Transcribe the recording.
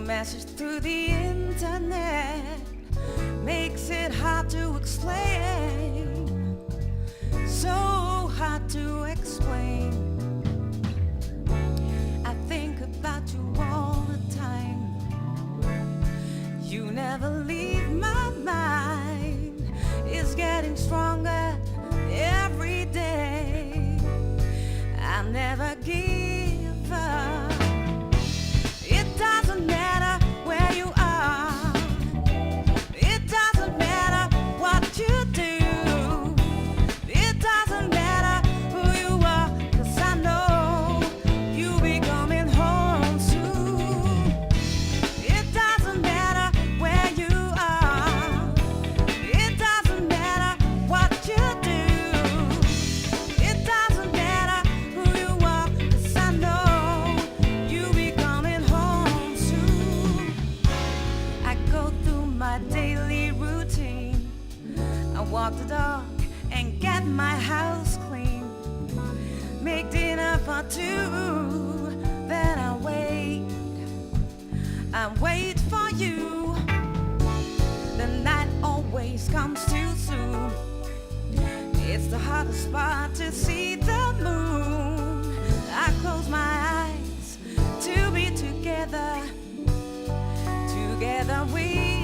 message through the internet makes it hard to explain, so hard to explain. I think about you all the time. You never leave my mind. It's getting stronger every day. I never give up. It doesn't matter where you are. It doesn't matter what you do. It doesn't matter who you are, 'cause I know you'll be coming home soon. It doesn't matter where you are. It doesn't matter what you do. It doesn't matter who you are, 'cause I know you'll be coming home soon. I go through my daily routine. I walk the dog and get my house clean. Make dinner for two, then I wait for you. The night always comes too soon. It's the hardest part to see the moon. I close my eyes to be together. Together we